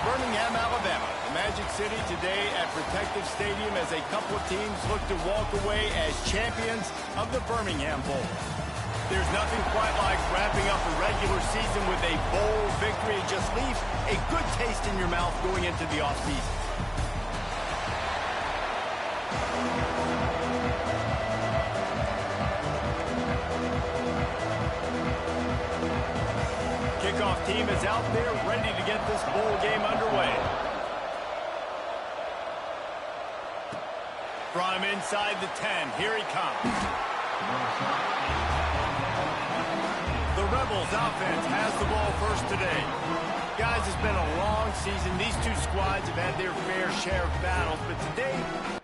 Birmingham, Alabama. The Magic City today at Protective Stadium as a couple of teams look to walk away as champions of the Birmingham Bowl. There's nothing quite like wrapping up a regular season with a bowl victory. It just leaves a good taste in your mouth going into the offseason. Kickoff team is out there ready to get this bowl game underway. From inside the 10, here he comes. The Rebels offense has the ball first today. Guys, it's been a long season. These two squads have had their fair share of battles, but today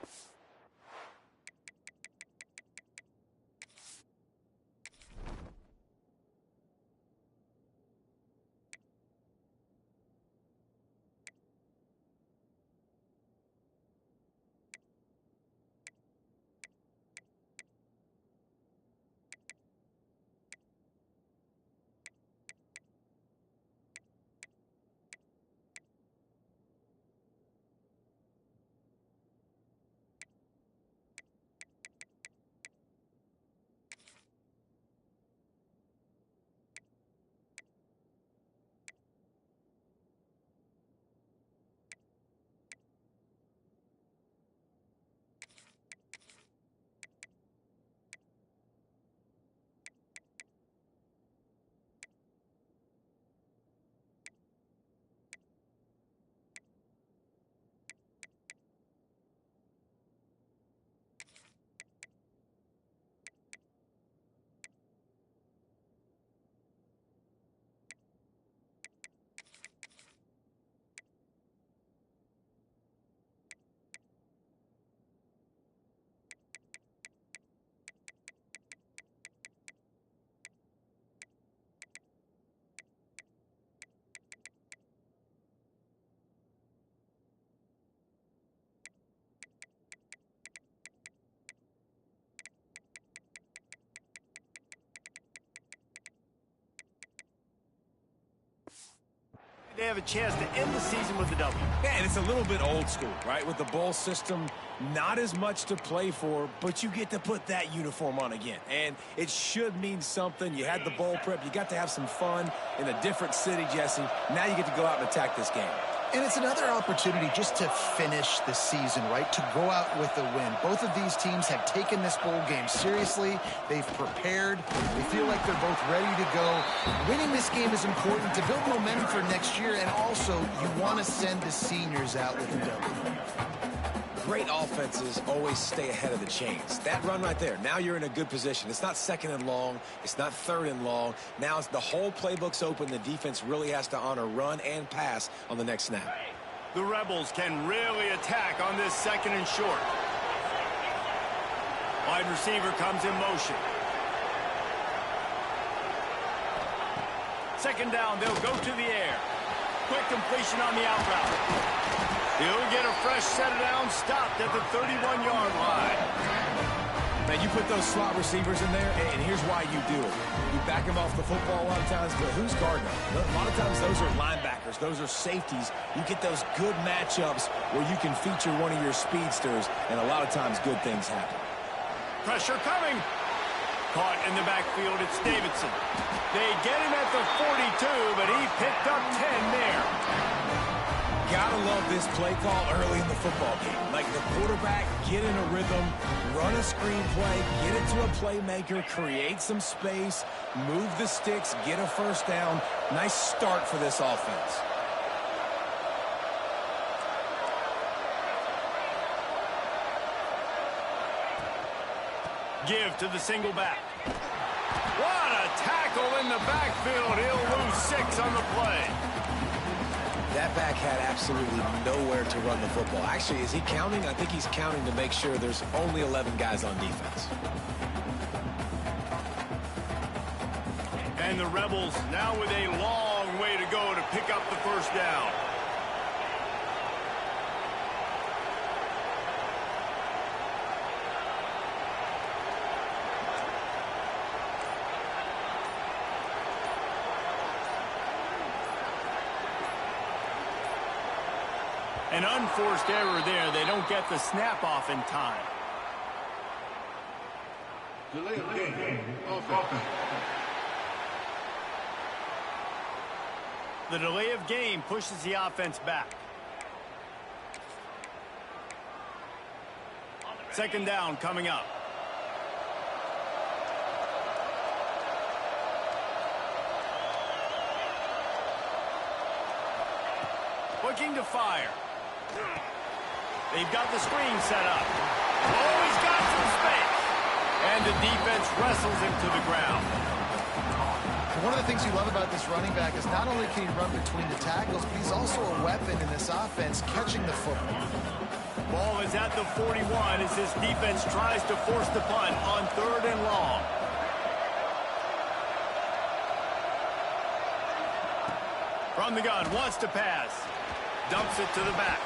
they have a chance to end the season with a W. Yeah, and it's a little bit old school, right? With the bowl system, not as much to play for, but you get to put that uniform on again. And it should mean something. You had the bowl prep. You got to have some fun in a different city, Jesse. Now you get to go out and attack this game. And it's another opportunity just to finish the season, right? To go out with a win. Both of these teams have taken this bowl game seriously. They've prepared. They feel like they're both ready to go. Winning this game is important to build momentum for next year, and also you want to send the seniors out with a W. Great offenses always stay ahead of the chains. That run right there, now you're in a good position. It's not second and long. It's not third and long. Now the whole playbook's open. The defense really has to honor run and pass on the next snap. The Rebels can really attack on this second and short. Wide receiver comes in motion. Second down, they'll go to the air. Quick completion on the out route. He'll get a fresh set down, stopped at the 31-yard line. Man, you put those slot receivers in there, and here's why you do it. You back them off the football a lot of times, but who's guarding them? A lot of times those are linebackers. Those are safeties. You get those good matchups where you can feature one of your speedsters, and a lot of times good things happen. Pressure coming. Caught in the backfield, it's Davidson. They get him at the 42, but he picked up 10 there. Gotta love this play call early in the football game. Like the quarterback, get in a rhythm, run a screen play, get it to a playmaker, create some space, move the sticks, get a first down. Nice start for this offense. Give to the single back. What a tackle in the backfield. He'll lose 6 on the play. That back had absolutely nowhere to run the football. Actually, is he counting? I think he's counting to make sure there's only 11 guys on defense. And the Rebels now with a long way to go to pick up the first down. An unforced error there. They don't get the snap off in time. Delay of game. Offense. The delay of game pushes the offense back. Second down coming up. Looking to fire. They've got the screen set up. Oh, he's got some space. And the defense wrestles him to the ground. One of the things you love about this running back is not only can he run between the tackles, but he's also a weapon in this offense catching the football. Ball is at the 41 as this defense tries to force the punt on 3rd and long. From the gun, wants to pass. Dumps it to the back.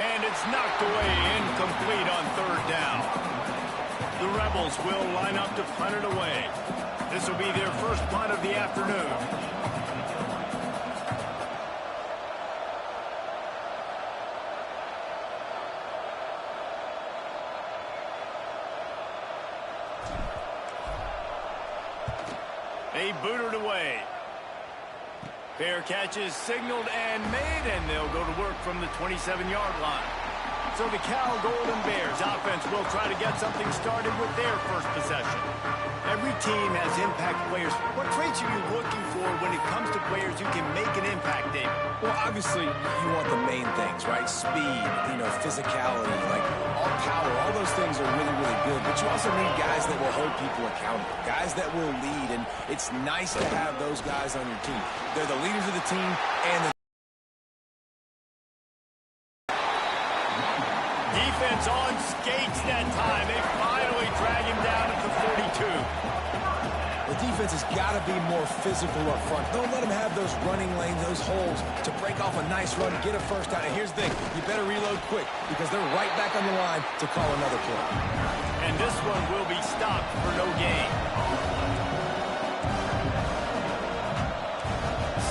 And it's knocked away, incomplete on 3rd down. The Rebels will line up to punt it away. This will be their first punt of the afternoon. They boot it away. Fair catch is signaled and made, and they'll go to work from the 27-yard line. So the Cal Golden Bears offense will try to get something started with their first possession. Every team has impact players. What traits are you looking for when it comes to players who can make an impact, David? Well, obviously, you want the main things, right? Speed, physicality, like all power. All those things are really, really good. But you also need guys that will hold people accountable, guys that will lead. And it's nice to have those guys on your team. They're the leaders of the team and the defense on skates that time. They finally drag him down at the 42. The defense has got to be more physical up front. Don't let them have those running lanes, those holes to break off a nice run, get a first down. And here's the thing, you better reload quick because they're right back on the line to call another play. And this one will be stopped for no gain.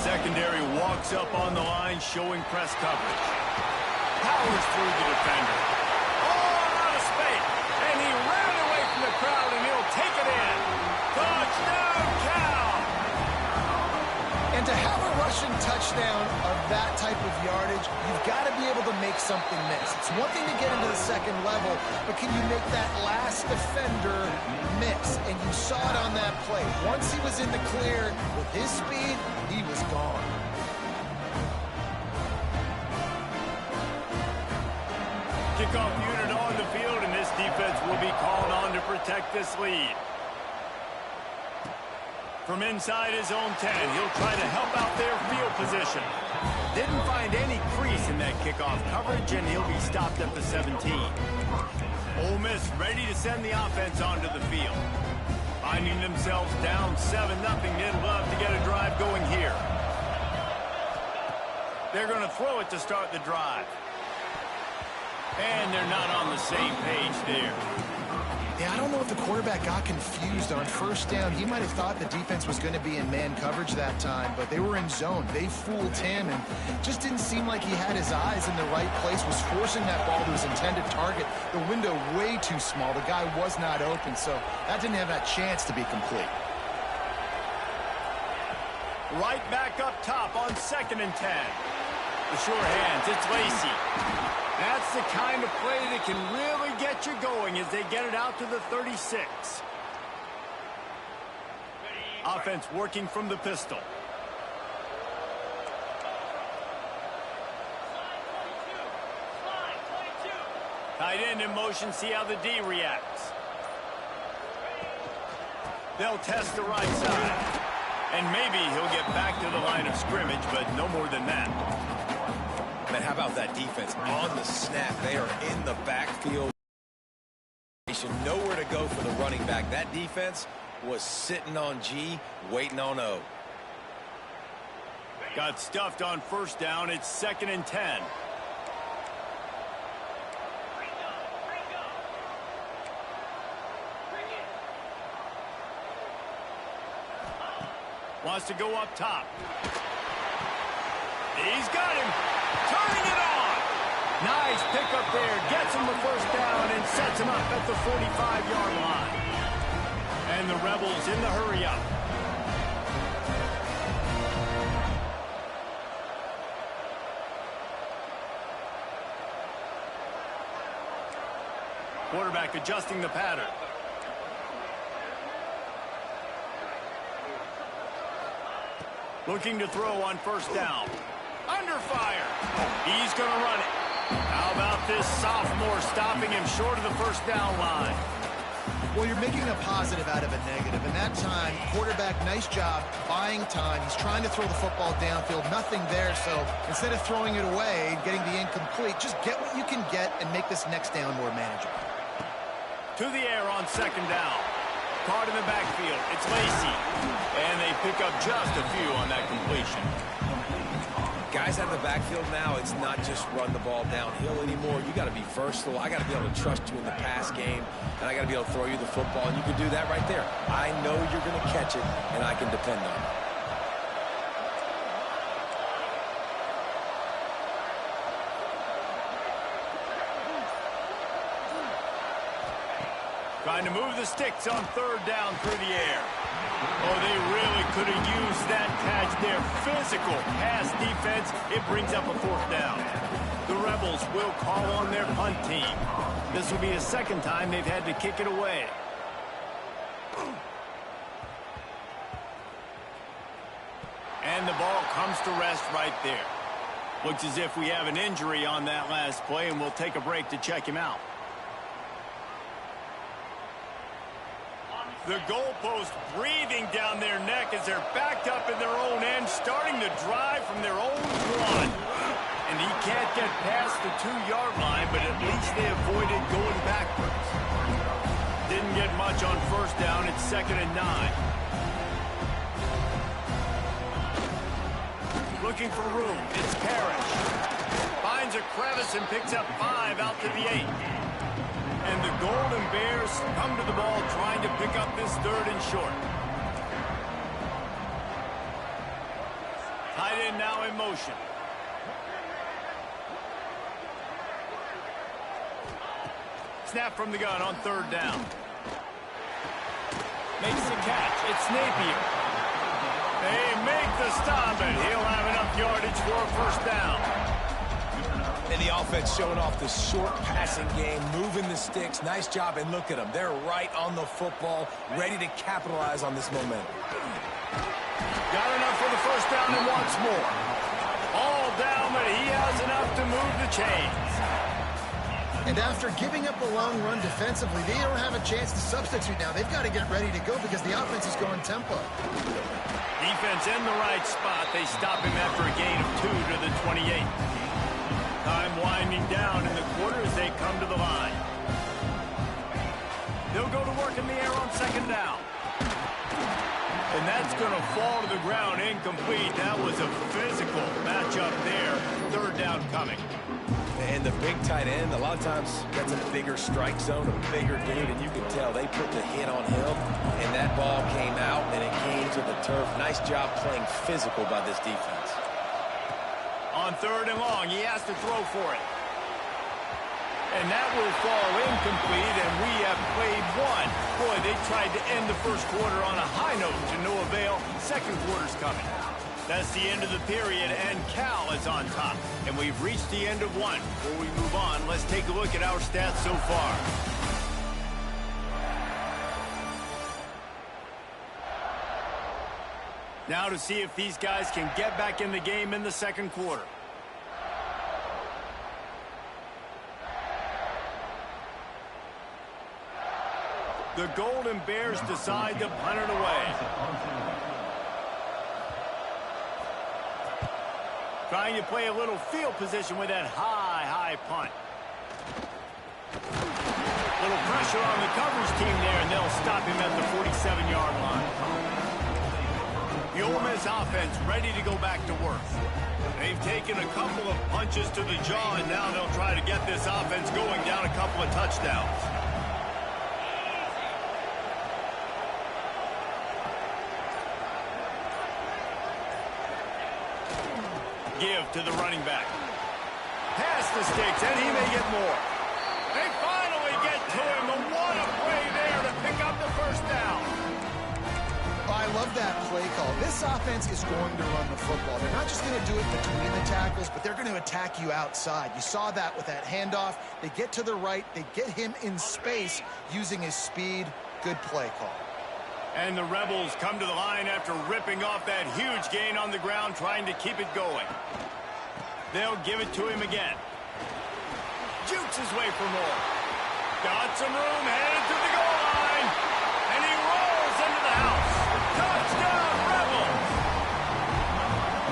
Secondary walks up on the line, showing press coverage. Powers through the defender. And he ran away from the crowd, and he'll take it in. Touchdown, Cal! And to have a rushing touchdown of that type of yardage, you've got to be able to make something miss. It's one thing to get into the second level, but can you make that last defender miss? And you saw it on that play. Once he was in the clear, with his speed, he was gone. Kickoff unit on the field, and this defense will be called on to protect this lead. From inside his own 10, he'll try to help out their field position. Didn't find any crease in that kickoff coverage, and he'll be stopped at the 17. Ole Miss ready to send the offense onto the field. Finding themselves down 7-0, they'd love to get a drive going here. They're going to throw it to start the drive. And they're not on the same page there. Yeah, I don't know if the quarterback got confused on first down. He might have thought the defense was going to be in man coverage that time, but they were in zone. They fooled him, and just didn't seem like he had his eyes in the right place, was forcing that ball to his intended target. The window way too small. The guy was not open, so that didn't have that chance to be complete. Right back up top on 2nd and 10. The sure hands, it's Lacey. That's the kind of play that can really get you going as they get it out to the 36. Offense working from the pistol. Tight end in motion, see how the D reacts. They'll test the right side. And maybe he'll get back to the line of scrimmage, but no more than that. Man, how about that defense on the snap? They are in the backfield. Nowhere to go for the running back. That defense was sitting on G, waiting on O. Got stuffed on first down. It's 2nd and 10. Wants to go up top. He's got him. Turning it on. Nice pickup there. Gets him the first down and sets him up at the 45-yard line. And the Rebels in the hurry-up. Quarterback adjusting the pattern. Looking to throw on first down. Under fire. He's going to run it. How about this sophomore stopping him short of the first down line? Well, you're making a positive out of a negative. And that time, quarterback, nice job buying time. He's trying to throw the football downfield. Nothing there. So instead of throwing it away and getting the incomplete, just get what you can get and make this next down more manageable. To the air on second down. Caught in the backfield. It's Lacy. And they pick up just a few on that completion. Guys out of the backfield now, it's not just run the ball downhill anymore. You got to be versatile. I got to be able to trust you in the pass game, and I got to be able to throw you the football, and you can do that right there. I know you're going to catch it, and I can depend on it. Trying to move the sticks on third down through the air. Oh, they really could have used that catch there. Physical pass defense. It brings up a fourth down. The Rebels will call on their punt team. This will be the second time they've had to kick it away. And the ball comes to rest right there. Looks as if we have an injury on that last play, and we'll take a break to check him out. The goalpost breathing down their neck as they're backed up in their own end, starting to drive from their own one. And he can't get past the 2-yard line, but at least they avoided going backwards. Didn't get much on first down. It's 2nd and 9. Looking for room. It's Parrish. Finds a crevice and picks up 5 out to the 8. And the Golden Bears come to the ball trying to pick up this 3rd and short. Tight end now in motion. Snap from the gun on 3rd down. Makes the catch. It's Napier. They make the stop, and he'll have enough yardage for a first down. And the offense showing off the short passing game, moving the sticks. Nice job, and look at them. They're right on the football, ready to capitalize on this momentum. Got enough for the first down and wants more. All down, but he has enough to move the chains. And after giving up a long run defensively, they don't have a chance to substitute now. They've got to get ready to go because the offense is going tempo. Defense in the right spot. They stop him after a gain of 2 to the 28. Time winding down in the quarter as they come to the line. They'll go to work in the air on second down. And that's going to fall to the ground incomplete. That was a physical matchup there. 3rd down coming. And the big tight end, a lot of times that's a bigger strike zone, a bigger dude, and you can tell they put the hit on him, and that ball came out, and it came to the turf. Nice job playing physical by this defense. On 3rd and long, he has to throw for it. And that will fall incomplete, and we have played one. Boy, they tried to end the first quarter on a high note to no avail. Second quarter's coming. That's the end of the period, and Cal is on top. And we've reached the end of one. Before we move on, let's take a look at our stats so far. Now to see if these guys can get back in the game in the second quarter. The Golden Bears decide to punt it away. Trying to play a little field position with that high punt. Little pressure on the coverage team there, and they'll stop him at the 47-yard line. The Ole Miss offense ready to go back to work. They've taken a couple of punches to the jaw, and now they'll try to get this offense going down a couple of touchdowns. Give to the running back. Pass past the sticks, and he may get more. They finally get to him. And what a play there to pick up the first down. I love that play call. This offense is going to run the football. They're not just going to do it between the tackles, but they're going to attack you outside. You saw that with that handoff. They get to the right. They get him in space using his speed. Good play call. And the Rebels come to the line after ripping off that huge gain on the ground, trying to keep it going. They'll give it to him again. Jukes his way for more. Got some room, headed to the goal line. And he rolls into the house. Touchdown, Rebels!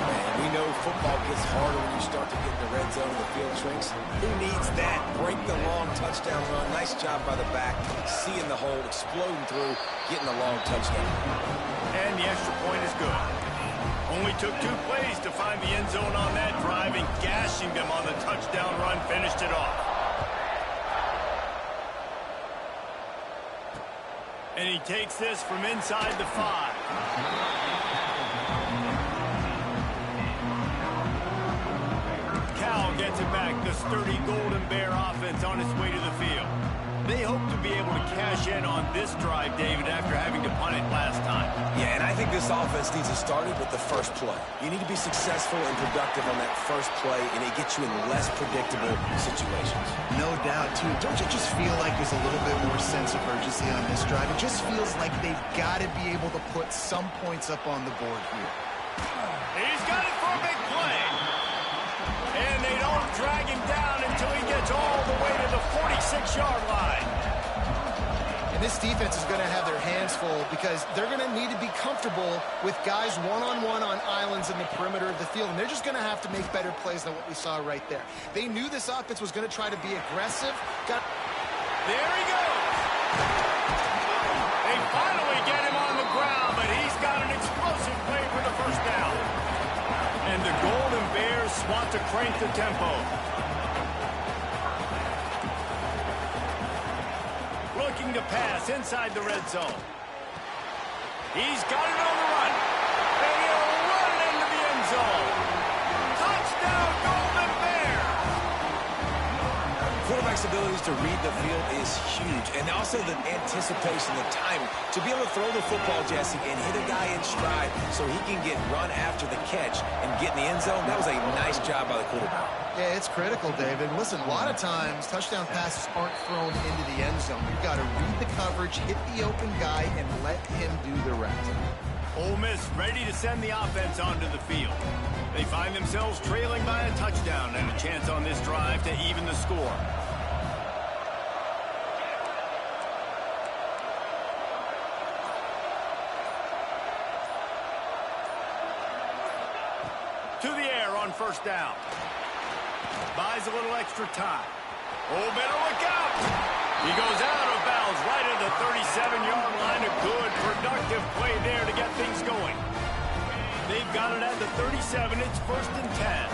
Man, we know football gets harder when you start to get in the red zone and the field shrinks. Who needs that? Break the long touchdown run. Nice job by the back. Seeing the hole, exploding through, getting the long touchdown. And the extra point is good. Only took 2 plays to find the end zone on that drive, and gashing them on the touchdown run finished it off. And he takes this from inside the 5. Cal gets it back. The sturdy Golden Bear offense on its way to the field. They hope to be able to cash in on this drive, David, after having to punt it last time. Yeah, and I think this offense needs to start it with the first play. You need to be successful and productive on that first play, and it gets you in less predictable situations. No doubt, too. Don't you just feel like there's a little bit more sense of urgency on this drive? It just feels like they've got to be able to put some points up on the board here. He's got it for a big play. And they don't drag him down until he gets all the way to the 46-yard line. And this defense is going to have their hands full because they're going to need to be comfortable with guys one-on-one on islands in the perimeter of the field. And they're just going to have to make better plays than what we saw right there. They knew this offense was going to try to be aggressive. There he goes. They finally get him on the ground, but he's got an explosive play for the first down. And the Golden Bears want to crank the tempo. Looking to pass inside the red zone. He's got it on the run. And he'll run it into the end zone. Touchdown, Golden Bears! Quarterback's abilities to read the field is huge, and also the anticipation, the timing. To be able to throw the football, Jesse, and hit a guy in stride so he can get run after the catch and get in the end zone, that was a nice job by the quarterback. Yeah, it's critical, David. Listen, a lot of times touchdown passes aren't thrown into the end zone. You've got to read the coverage, hit the open guy, and let him do the rest. Ole Miss ready to send the offense onto the field. They find themselves trailing by a touchdown and a chance on this drive to even the score. To the air on first down. Buys a little extra time. Oh, better look out. He goes out of bounds right at the 37-yard line. A good, productive play there to get things going. They've got it at the 37. It's 1st and 10.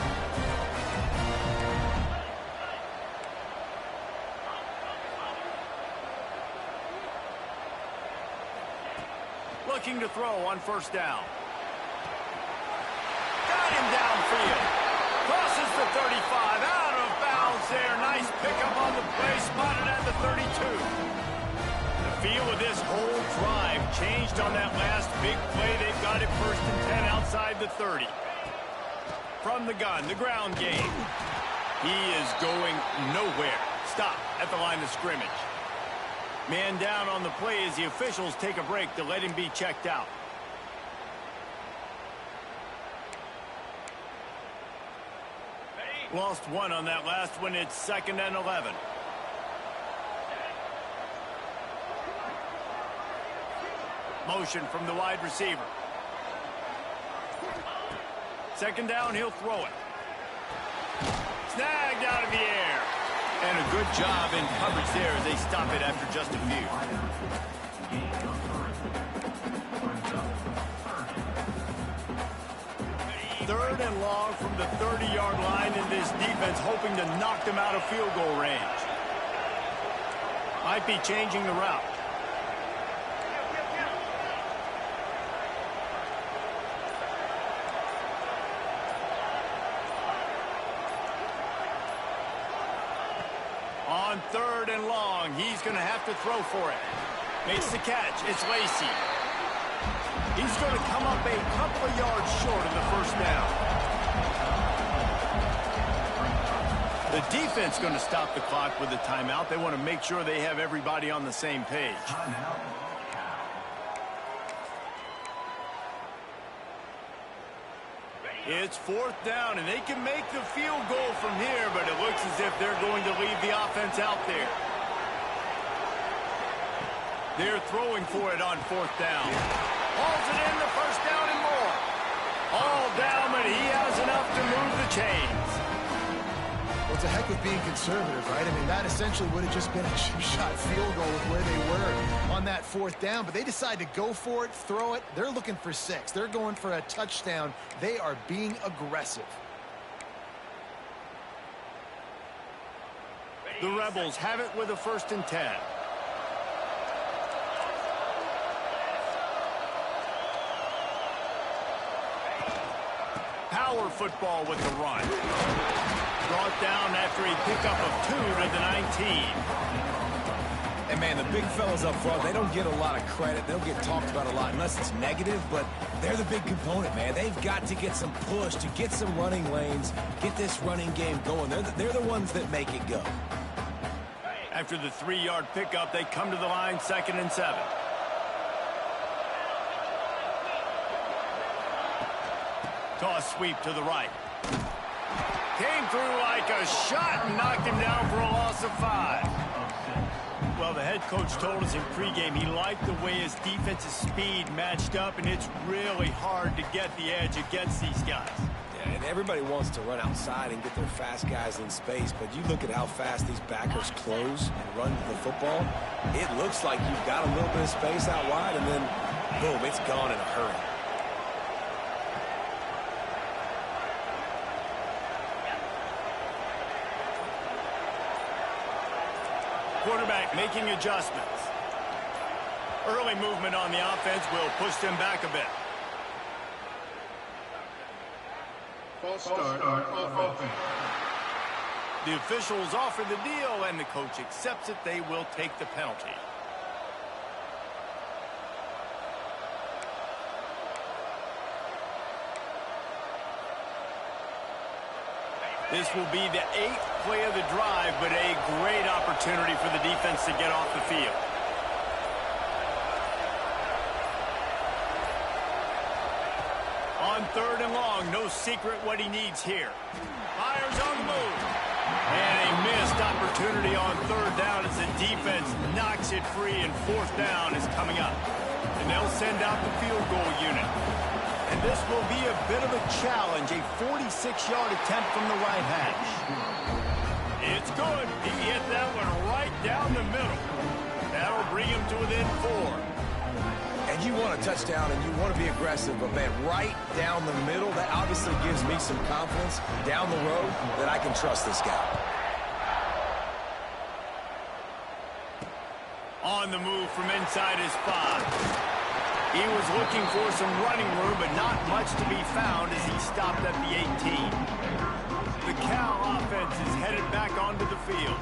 Looking to throw on first down. Got him downfield. Crosses the 35. Out of bounds there. Nice pickup on the play. Spotted at the 32. The feel of this whole drive changed on that last big play. They've got it 1st and 10 outside the 30. From the gun, the ground game. He is going nowhere. Stop at the line of scrimmage. Man down on the play as the officials take a break to let him be checked out. Lost one on that last one. It's 2nd and 11. Motion from the wide receiver. 2nd down, he'll throw it. Snagged out of the air. And a good job in coverage there as they stop it after just a few. Third and long from the 30-yard line, and this defense hoping to knock them out of field goal range. Might be changing the route. third and long. He's going to have to throw for it. Makes the catch. It's Lacy. He's going to come up a couple of yards short of the first down. The defense going to stop the clock with a timeout. They want to make sure they have everybody on the same page. It's fourth down, and they can make the field goal from here, but it looks as if they're going to leave the offense out there. They're throwing for it on fourth down. Hauls it in, the first down and more. All down, but he has enough to move the chains. Well, it's a heck of being conservative, right? I mean, that essentially would have just been a chip-shot field goal with where they were on that fourth down, but they decide to go for it, throw it. They're looking for 6. They're going for a touchdown. They are being aggressive. The Rebels have it with a 1st and 10. Power football with the run. Brought down after a pickup of 2 to the 19. And, man, the big fellas up front, they don't get a lot of credit. They'll get talked about a lot unless it's negative, but they're the big component, man. They've got to get some push to get some running lanes, get this running game going. They're the ones that make it go. After the 3-yard pickup, they come to the line 2nd and 7. Toss sweep to the right. Came through like a shot and knocked him down for a loss of 5. Well, the head coach told us in pregame he liked the way his defensive speed matched up, and it's really hard to get the edge against these guys. Yeah, and everybody wants to run outside and get their fast guys in space, but you look at how fast these backers close and run the football, it looks like you've got a little bit of space out wide, and then, boom, it's gone in a hurry. Quarterback making adjustments. Early movement on the offense will push them back a bit. False start on offense. The officials offer the deal, and the coach accepts it. They will take the penalty. This will be the 8th play of the drive, but a great opportunity for the defense to get off the field. On 3rd and long, no secret what he needs here. Fires on the move. And a missed opportunity on 3rd down as the defense knocks it free, and 4th down is coming up. And they'll send out the field goal unit. And this will be a bit of a challenge, a 46-yard attempt from the right hash. It's good. He hit that one right down the middle. That'll bring him to within 4. And you want a touchdown and you want to be aggressive, but, man, right down the middle, that obviously gives me some confidence down the road that I can trust this guy. On the move from inside his 5. He was looking for some running room, but not much to be found as he stopped at the 18. The Cal offense is headed back onto the field.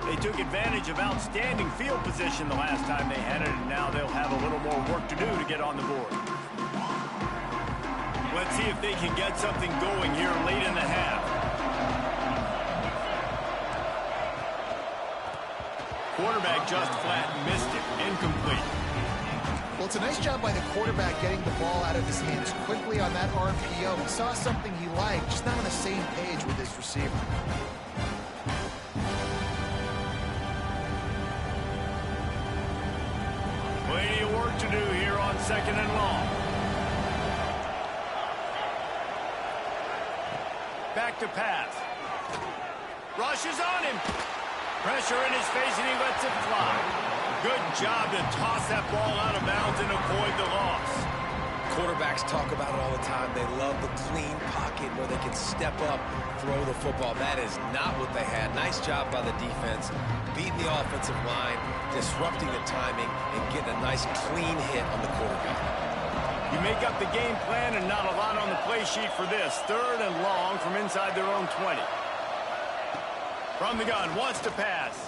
They took advantage of outstanding field position the last time they had it, and now they'll have a little more work to do to get on the board. Let's see if they can get something going here late in the half. Quarterback just flat missed it. Incomplete. Well, it's a nice job by the quarterback getting the ball out of his hands quickly on that RPO. He saw something he liked, just not on the same page with his receiver. Plenty of work to do here on 2nd and long. Back to pass. Rushes on him. Pressure in his face, and he lets it fly. Good job to toss that ball out of bounds and avoid the loss. Quarterbacks talk about it all the time. They love the clean pocket where they can step up, throw the football. That is not what they had. Nice job by the defense, beating the offensive line, disrupting the timing, and getting a nice clean hit on the quarterback. You make up the game plan and not a lot on the play sheet for this. 3rd and long from inside their own 20. From the gun, wants to pass.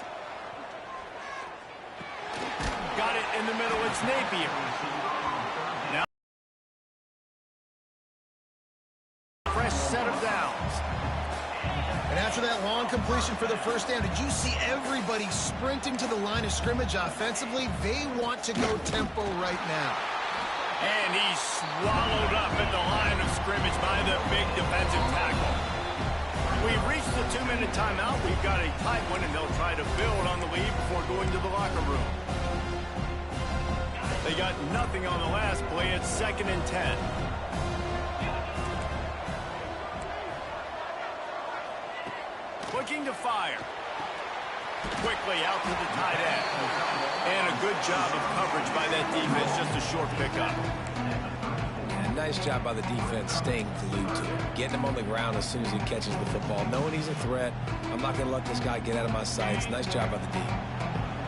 in the middle, it's Napier. Now, fresh set of downs. And after that long completion for the first down, did you see everybody sprinting to the line of scrimmage offensively? They want to go tempo right now. And he's swallowed up at the line of scrimmage by the big defensive tackle. We've reached the 2-minute timeout. We've got a tight one, and they'll try to build on the lead before going to the locker room. They got nothing on the last play. It's 2nd and 10. Looking to fire. Quickly out to the tight end. And a good job of coverage by that defense. Just a short pickup. Yeah, nice job by the defense staying glued to him. Getting him on the ground as soon as he catches the football. Knowing he's a threat. I'm not going to let this guy get out of my sights. Nice job by the D.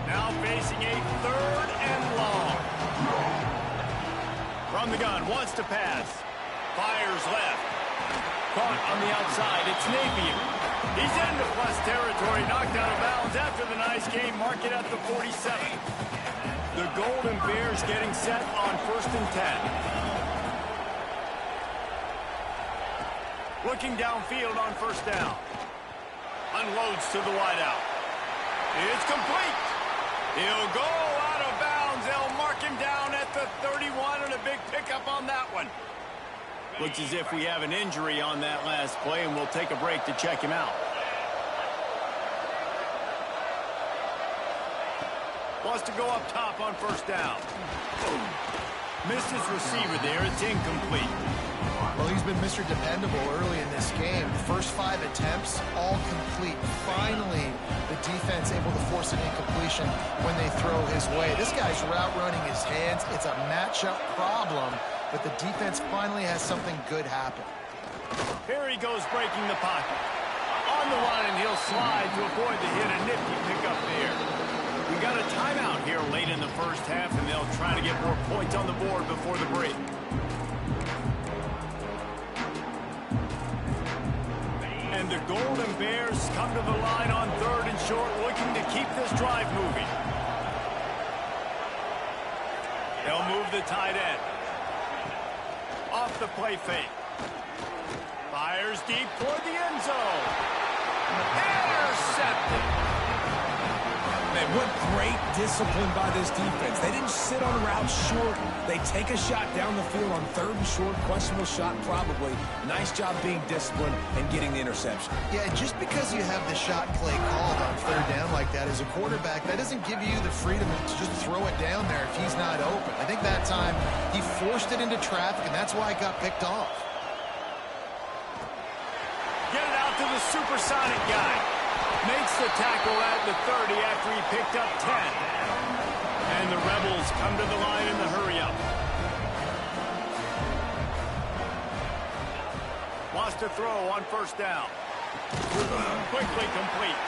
Now facing a 3rd and long. From the gun. Wants to pass. Fires left. Caught on the outside. It's Napier. He's into plus territory, knocked out of bounds after the nice game. Mark it at the 47. The Golden Bears getting set on 1st and 10. Looking downfield on 1st down. Unloads to the wideout. It's complete. He'll go out of bounds. They'll mark him down at the 31 and a big pickup on that one. Looks as if we have an injury on that last play, and we'll take a break to check him out. Wants to go up top on 1st down. Missed his receiver there. It's incomplete. Well, he's been Mr. Dependable early in this game. First 5 attempts, all complete. Finally, the defense able to force an incompletion when they throw his way. This guy's route running his hands. It's a matchup problem, but the defense finally has something good happen. Here he goes breaking the pocket. On the line, and he'll slide to avoid the hit. A nifty pickup there. We got a timeout here late in the first half, and they'll try to get more points on the board before the break. And the Golden Bears come to the line on 3rd and short, looking to keep this drive moving. They'll move the tight end. Off the play fake. Fires deep toward the end zone. Intercepted. Man, what great discipline by this defense. They didn't sit on routes short. They take a shot down the field on 3rd and short. Questionable shot, probably. Nice job being disciplined and getting the interception. Yeah, just because you have the shot play called on 3rd down like that as a quarterback, that doesn't give you the freedom to just throw it down there if he's not open. I think that time he forced it into traffic, and that's why it got picked off. Get it out to the supersonic guy. Makes the tackle at the 30 after he picked up 10. And the Rebels come to the line in the hurry-up. Wants to throw on 1st down. Quickly complete.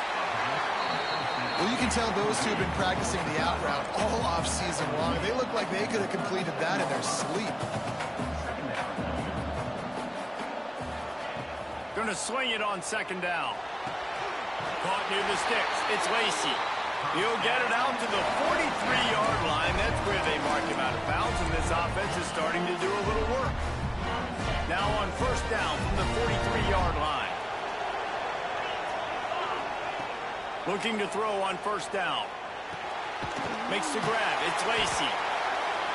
Well, you can tell those two have been practicing the out route all off-season long. They look like they could have completed that in their sleep. Going to swing it on 2nd down. Caught near the sticks. It's Lacy. He'll get it out to the 43-yard line. That's where they mark him out of bounds, and this offense is starting to do a little work. Now on 1st down from the 43-yard line. Looking to throw on 1st down. Makes the grab. It's Lacy.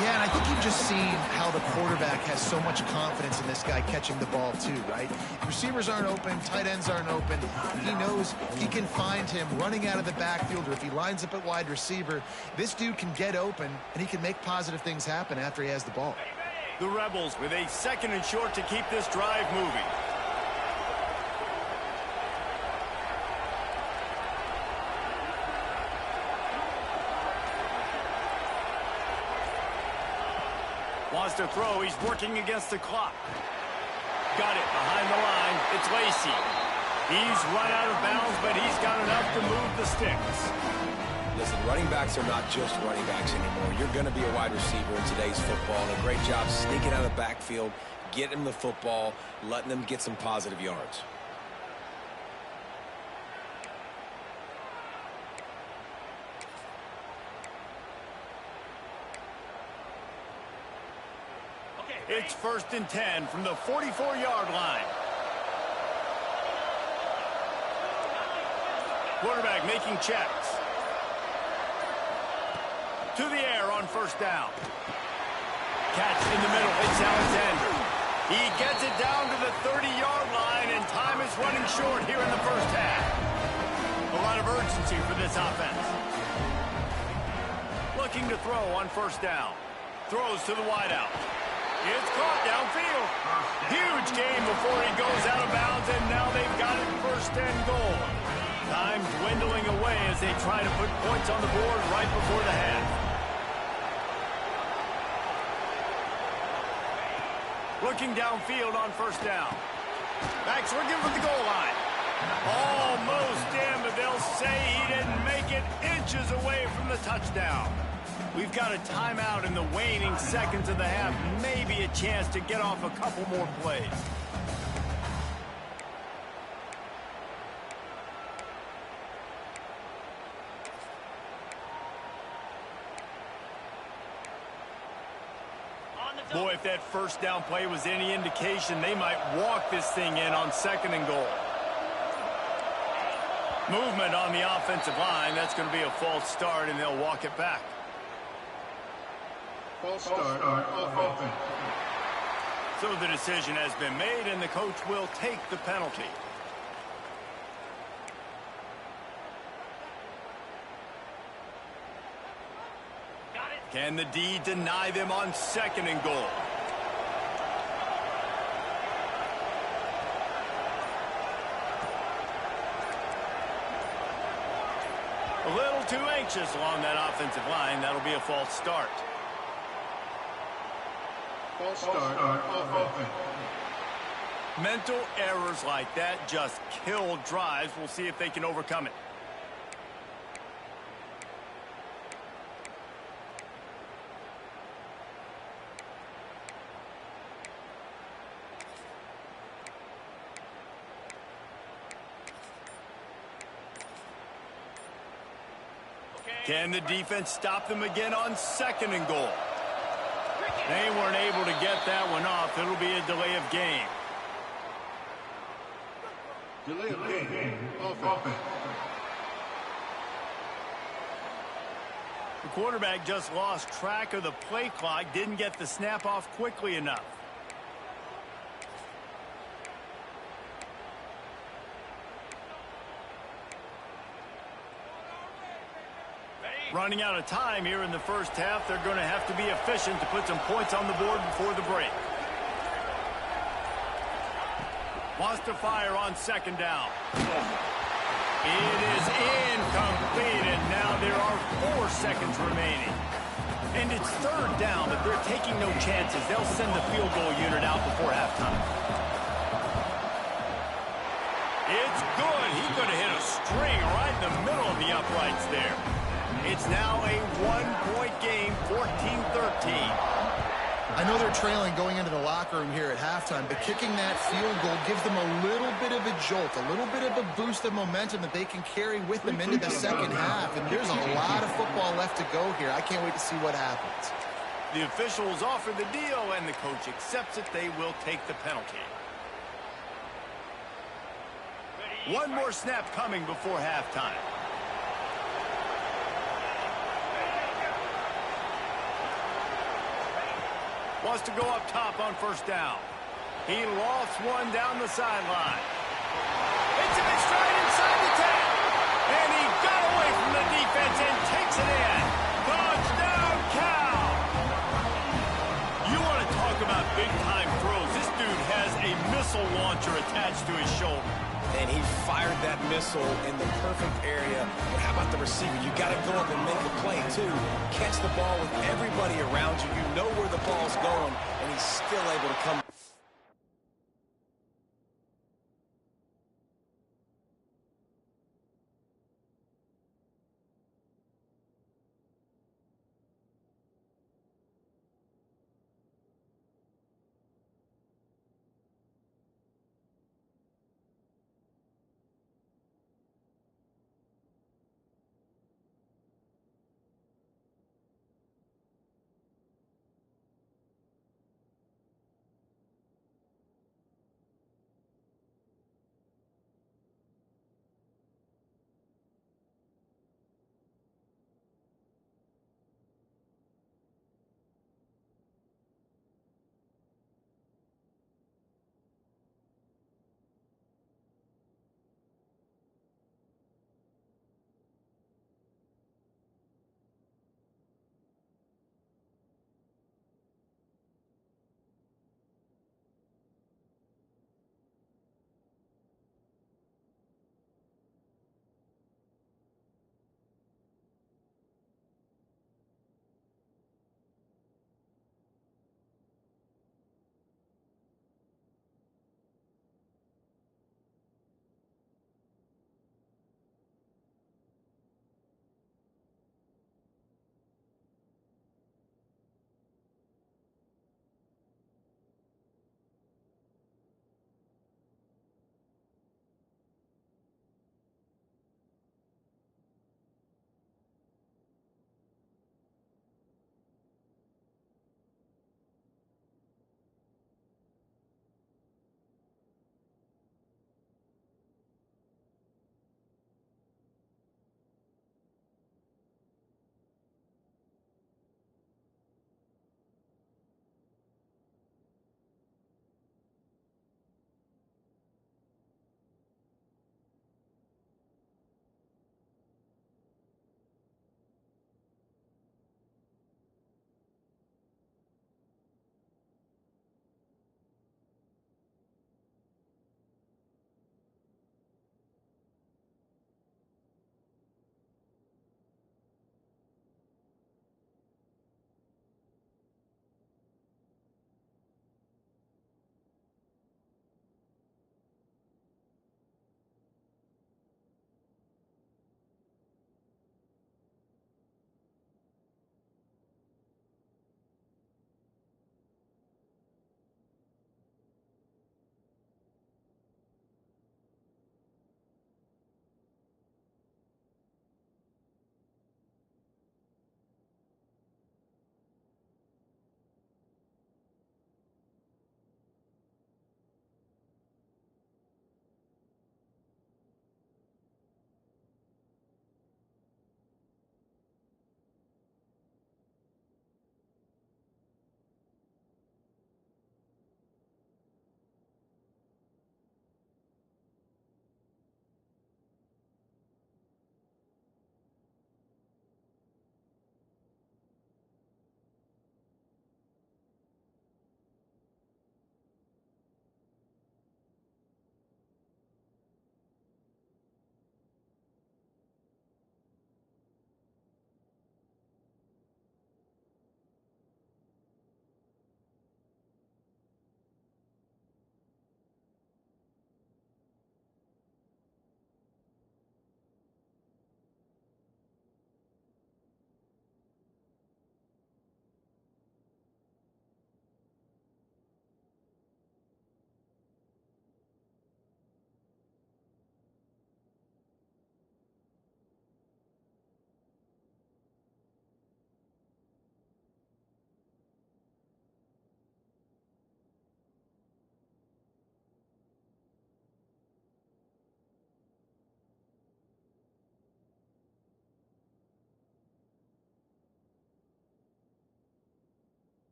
Yeah, and I think you've just seen how the quarterback has so much confidence in this guy catching the ball too, right? Receivers aren't open, tight ends aren't open. He knows he can find him running out of the backfield, or if he lines up at wide receiver, this dude can get open, and he can make positive things happen after he has the ball. The Rebels with a 2nd and short to keep this drive moving. Wants to throw. He's working against the clock. Got it behind the line. It's Lacy. He's run out of bounds, but he's got enough to move the sticks. Listen, running backs are not just running backs anymore. You're going to be a wide receiver in today's football, and a great job sneaking out of the backfield, getting them the football, letting them get some positive yards. It's 1st and 10 from the 44-yard line. Quarterback making checks. To the air on 1st down. Catch in the middle. It's Alexander. He gets it down to the 30-yard line, and time is running short here in the 1st half. A lot of urgency for this offense. Looking to throw on 1st down. Throws to the wideout. It's caught downfield. Huge gain before he goes out of bounds, and now they've got it 1st and goal. Time dwindling away as they try to put points on the board right before the half. Looking downfield on 1st down. Back swinging for the goal line. Almost in, but they'll say he didn't make it, inches away from the touchdown. We've got a timeout in the waning seconds of the half. Maybe a chance to get off a couple more plays. Boy, if that 1st down play was any indication, they might walk this thing in on 2nd and goal. Movement on the offensive line. That's going to be a false start, and they'll walk it back. False start on offense. So the decision has been made, and the coach will take the penalty. Can the D deny them on 2nd and goal? A little too anxious along that offensive line. That'll be a false start. False start on offense. Mental errors like that just kill drives. We'll see if they can overcome it. Can the defense stop them again on 2nd and goal? They weren't able to get that one off. It'll be a delay of game. Delay of game. Offense. The quarterback just lost track of the play clock, didn't get the snap off quickly enough. Running out of time here in the 1st half. They're going to have to be efficient to put some points on the board before the break. Wants to fire on 2nd down. It is incomplete, and now there are 4 seconds remaining. And it's 3rd down, but they're taking no chances. They'll send the field goal unit out before halftime. It's good. He could have hit a string right in the middle of the uprights there. It's now a 1-point game, 14-13. I know they're trailing going into the locker room here at halftime, but kicking that field goal gives them a little bit of a jolt, a little bit of a boost of momentum that they can carry with them into the 2nd half. And there's a lot of football left to go here. I can't wait to see what happens. The officials offer the deal, and the coach accepts it. They will take the penalty. One more snap coming before halftime. Wants to go up top on 1st down. He lofts one down the sideline. It's in his stride inside the 10. And he got away from the defense and takes it in. Touchdown, Cal! You want to talk about big-time throws. This dude has a missile launcher attached to his shoulder. And he fired that missile in the perfect area. But how about the receiver? You got to go up and make a play, too. Catch the ball with everybody around you. You know where the ball's going, and he's still able to come.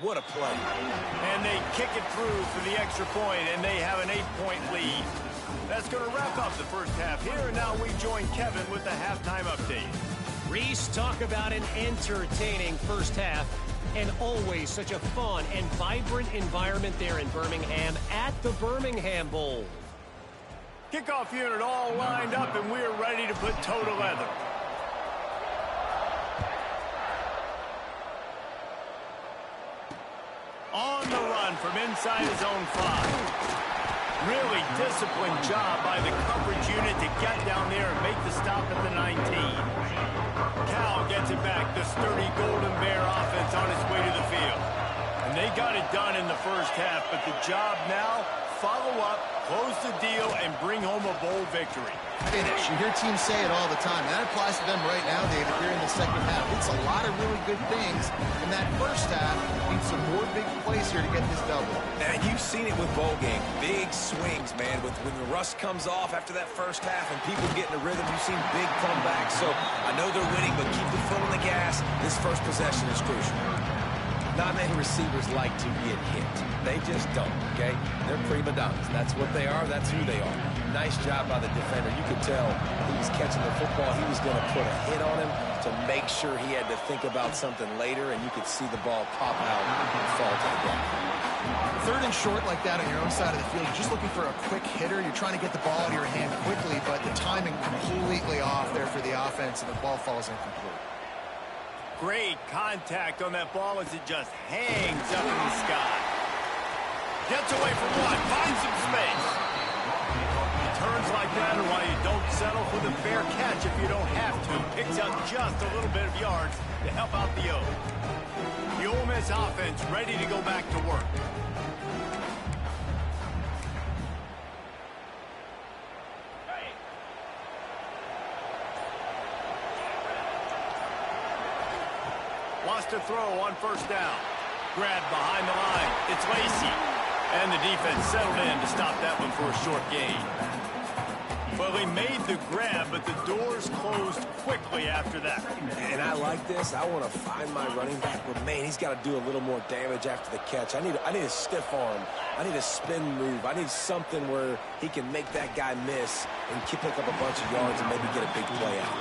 what a play. And they kick it through for the extra point, and they have an 8-point lead. That's going to wrap up the first half here, and now we join Kevin with the halftime update. Reese, talk about an entertaining first half, and always such a fun and vibrant environment there in Birmingham at the Birmingham Bowl. Kickoff unit all lined up, and we're ready to put toe to leather. On the run from inside his own 5. Really disciplined job by the coverage unit to get down there and make the stop at the 19. Cal gets it back, the sturdy Golden Bear offense on its way to the field. And they got it done in the first half, but the job now, follow up, close the deal, and bring home a bowl victory. Finish. You hear teams say it all the time. That applies to them right now, David, here in the second half. It's a lot of really good things in that first half. Need some more big plays here to get this double. And you've seen it with bowl games. Big swings, man. When the rust comes off after that first half and people get in a rhythm, you've seen big comebacks. So I know they're winning, but keep the foot on the gas. This first possession is crucial. Not many receivers like to get hit. They just don't, okay? They're prima donnas. That's what they are. That's who they are. Nice job by the defender. You could tell he was catching the football. He was going to put a hit on him to make sure he had to think about something later, and you could see the ball pop out and fall to the ground. Third and short like that on your own side of the field, you're just looking for a quick hitter. You're trying to get the ball out of your hand quickly, but the timing completely off there for the offense, and the ball falls incomplete. Great contact on that ball as it just hangs up in the sky. Gets away from one, finds some space. Turns like that are why you don't settle for the fair catch if you don't have to. Picks up just a little bit of yards to help out the O. The Ole Miss offense ready to go back to work. Wants to throw on first down. Grabbed behind the line. It's Lacey. And the defense settled in to stop that one for a short gain. Well, they made the grab, but the doors closed quickly after that. And I like this. I want to find my running back, but man, he's got to do a little more damage after the catch. I need a stiff arm. I need a spin move. I need something where he can make that guy miss and pick up a bunch of yards and maybe get a big play out.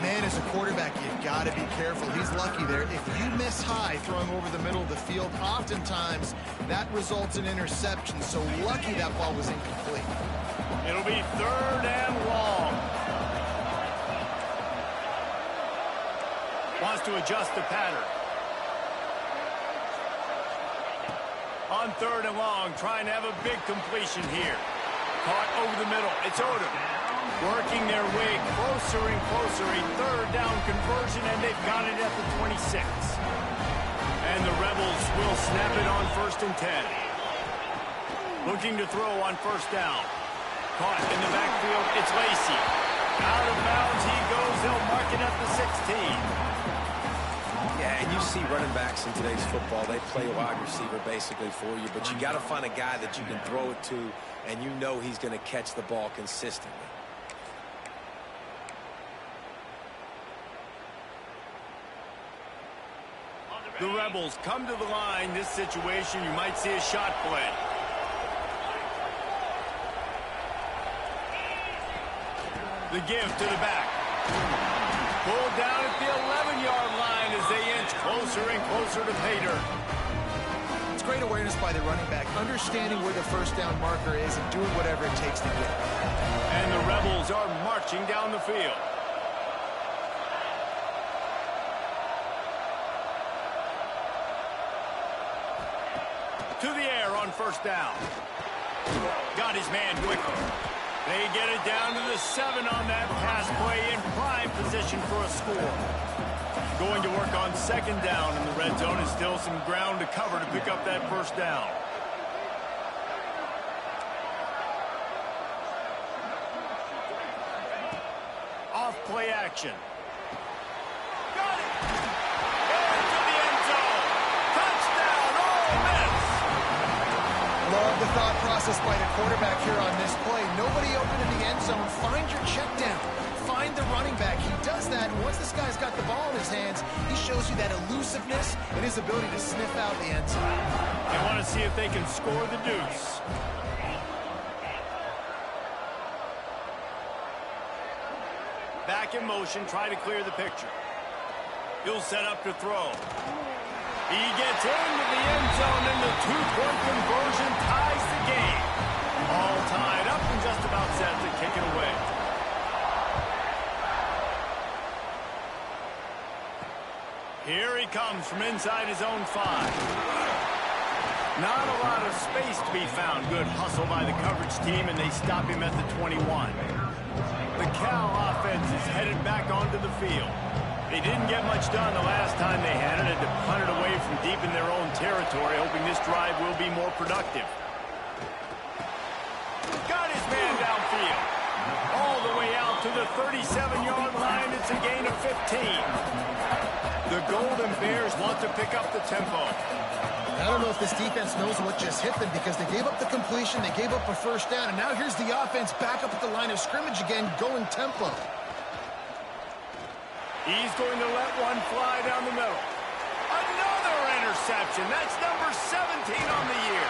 Man, as a quarterback, you got to be careful. He's lucky there. If you miss high throwing over the middle of the field, oftentimes that results in interception. So lucky that ball was incomplete. It'll be third and long. Wants to adjust the pattern. On third and long, trying to have a big completion here. Caught over the middle. It's Odom. Working their way closer and closer. A third down conversion, and they've got it at the 26. And the Rebels will snap it on 1st and 10. Looking to throw on first down. Caught in the backfield. It's Lacey. Out of bounds he goes. They'll mark it at the 16. Yeah, and you see running backs in today's football. They play wide receiver basically for you, but you got to find a guy that you can throw it to, and you know he's going to catch the ball consistently. The Rebels come to the line. This situation, you might see a shot play. The give to the back. Pulled down at the 11-yard line as they inch closer and closer to pay dirt. It's great awareness by the running back, understanding where the first down marker is and doing whatever it takes to get it. And the Rebels are marching down the field. To the air on first down. Got his man quickly. They get it down to the 7 on that pass play in prime position for a score. Going to work on second down in the red zone, and still some ground to cover to pick up that first down. Off play action. Got it! Into the end zone. Touchdown, Ole Miss! Love the thought process by the quarterback here on this play. Nobody open in the end zone. Find your check down. Find find the running back. He does that, and once this guy's got the ball in his hands, he shows you that elusiveness and his ability to sniff out the end zone. They want to see if they can score the deuce. Back in motion, try to clear the picture. He'll set up to throw. He gets into the end zone, and the two-point conversion ties the game. All tied up and just about set to kick it away. Here he comes from inside his own 5. Not a lot of space to be found. Good hustle by the coverage team, and they stop him at the 21. The Cal offense is headed back onto the field. They didn't get much done the last time they had it. Had to punt it away from deep in their own territory, hoping this drive will be more productive. Got his man downfield. All the way out to the 37-yard line. It's a gain of 15. The Golden Bears want to pick up the tempo. I don't know if this defense knows what just hit them because they gave up the completion, they gave up a first down, and now here's the offense back up at the line of scrimmage again, going tempo. He's going to let one fly down the middle. Another interception. That's number 17 on the year.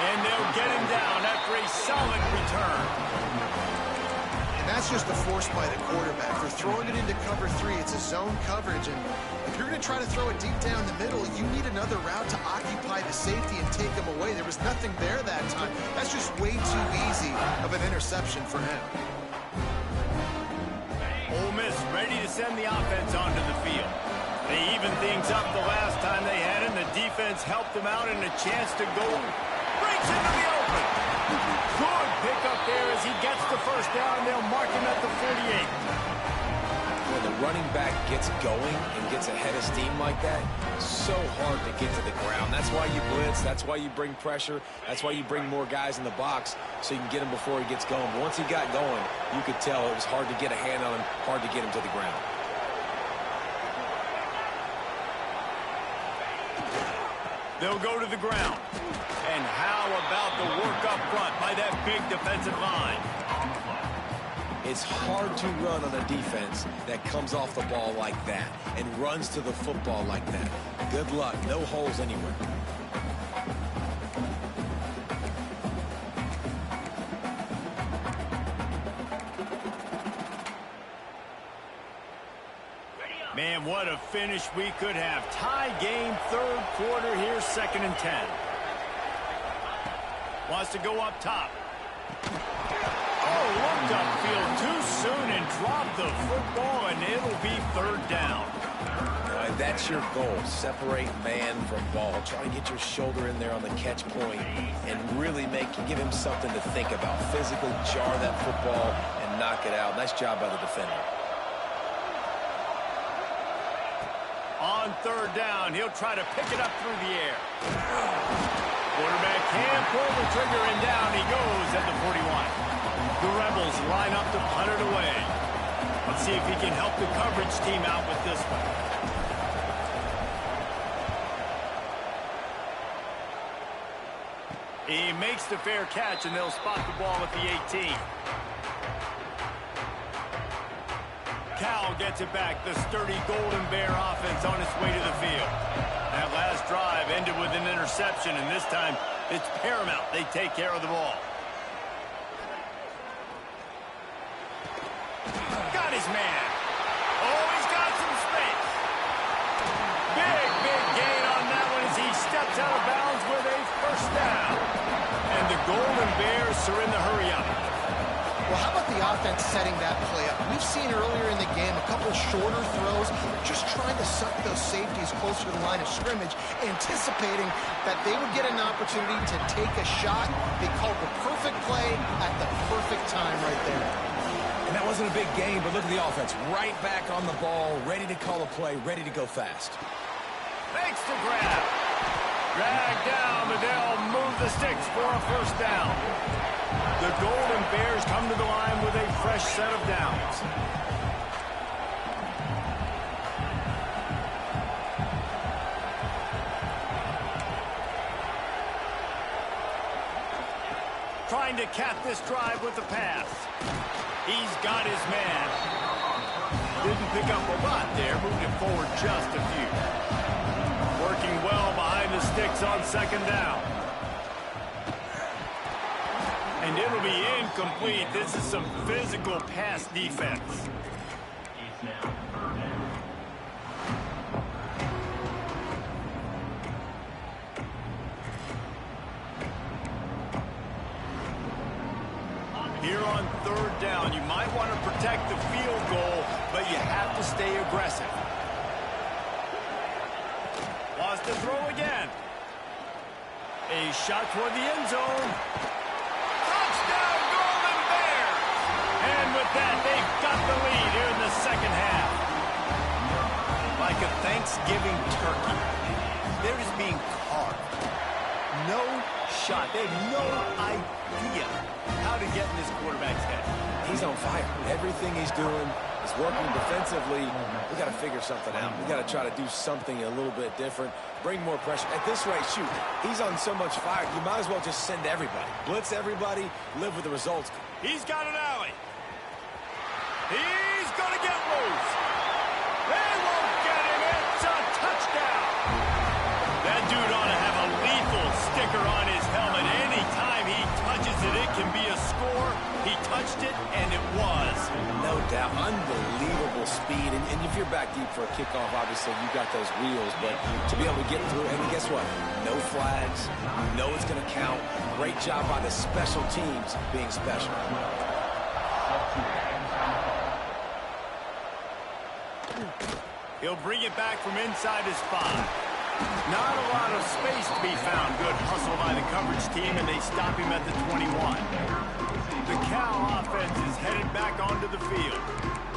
And they'll get him down after a solid return. And that's just a force by the quarterback. They're throwing it into cover 3. It's a zone coverage, and if you're going to try to throw it deep down the middle, you need another route to occupy the safety and take him away. There was nothing there that time. That's just way too easy of an interception for him. Ole Miss ready to send the offense onto the field. They evened things up the last time they had it, and the defense helped them out and a chance to go. Breaks into the open. Good pickup there as he gets the first down. They'll mark him at the 48. When the running back gets going and gets ahead of steam like that, so hard to get to the ground. That's why you blitz. That's why you bring pressure. That's why you bring more guys in the box so you can get him before he gets going. But once he got going, you could tell it was hard to get a hand on him, hard to get him to the ground. They'll go to the ground. And how about the work up front by that big defensive line? It's hard to run on a defense that comes off the ball like that and runs to the football like that. Good luck. No holes anywhere. Man, what a finish we could have. Tie game, third quarter here, 2nd and 10. Wants to go up top. Oh, looked upfield too soon and dropped the football, and it'll be 3rd down. All right, that's your goal. Separate man from ball. Try to get your shoulder in there on the catch point and really give him something to think about. Physically jar that football and knock it out. Nice job by the defender. On 3rd down, he'll try to pick it up through the air. Quarterback can't pull the trigger, and down he goes at the 41. The Rebels line up to punt it away. Let's see if he can help the coverage team out with this one. He makes the fair catch, and they'll spot the ball at the 18. Cal gets it back. The sturdy Golden Bear offense on its way to the field. That last drive ended with an interception, and this time it's paramount they take care of the ball. Got his man. Oh, he's got some space. Big gain on that one as he steps out of bounds with a first down. And the Golden Bears are in the hurry up. Well, how about the offense setting that play up? We've seen earlier in the game a couple shorter throws, just trying to suck those safeties closer to the line of scrimmage, anticipating that they would get an opportunity to take a shot. They called the perfect play at the perfect time right there. And that wasn't a big game, but look at the offense. Right back on the ball, ready to call a play, ready to go fast. Makes the grab. Drag down, but they'll move the sticks for a first down. The Golden Bears come to the line with a fresh set of downs. Trying to cap this drive with the pass. He's got his man. Didn't pick up a lot there, moved it forward just a few. Working well behind the sticks on second down. And it'll be incomplete. This is some physical pass defense. Here on third down, you might want to protect the field goal, but you have to stay aggressive. Lost the throw again. A shot toward the end zone. Touchdown, Golden Bears! And with that, they've got the lead here in the second half. Like a Thanksgiving turkey, they're just being carved. No shot. They have no idea how to get in this quarterback's head. He's on fire. Everything he's doing is working defensively. We got to figure something out. We got to try to do something a little bit different. Bring more pressure. At this rate, shoot, he's on so much fire, you might as well just send everybody. Blitz everybody, live with the results. He's got an alley. He's going to get loose. They won't get him. It's a touchdown. That dude ought to have a lethal sticker on his helmet. Anytime he touches it, it can be a score. He touched it, and it was. No doubt. Unbelievable speed. And if you're back deep for a kickoff, obviously you got those wheels. But to be able to get through, and guess what? No flags. You know it's going to count. Great job by the special teams being special. He'll bring it back from inside his 5. Not a lot of space to be found. Good hustle by the coverage team, and they stop him at the 21. The Cal offense is headed back onto the field.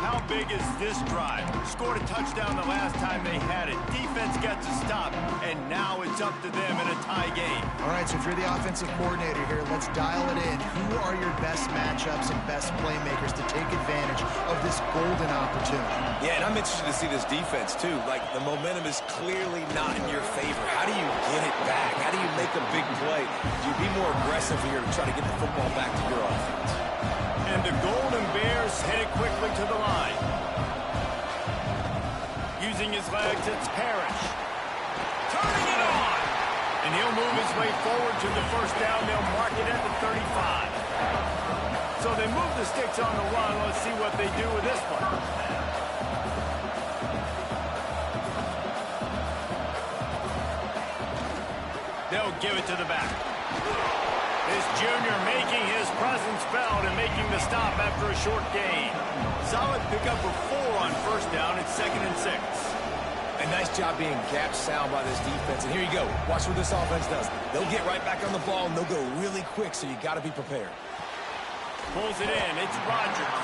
How big is this drive? Scored a touchdown the last time they had it. Defense gets a stop, and now it's up to them in a tie game. All right, so if you're the offensive coordinator here, let's dial it in. Who are your best matchups and best playmakers to take advantage of this golden opportunity? Yeah, and I'm interested to see this defense, too. Like, the momentum is clearly not in your favor. How do you get it back? How do you make a big play? Do you be more aggressive here to try to get the football back to your offense? And the Golden Bears headed quickly to the line. Using his legs, it's Parrish. Turning it on! And he'll move his way forward to the first down. They'll mark it at the 35. So they move the sticks on the run. Let's see what they do with this one. They'll give it to the back. This junior making his presence felt and making the stop after a short gain. Solid pickup of 4 on first down. It's 2nd and 6. A nice job being gap sound by this defense. And here you go. Watch what this offense does. They'll get right back on the ball, and they'll go really quick, so you got to be prepared. Pulls it in. It's Rodgers.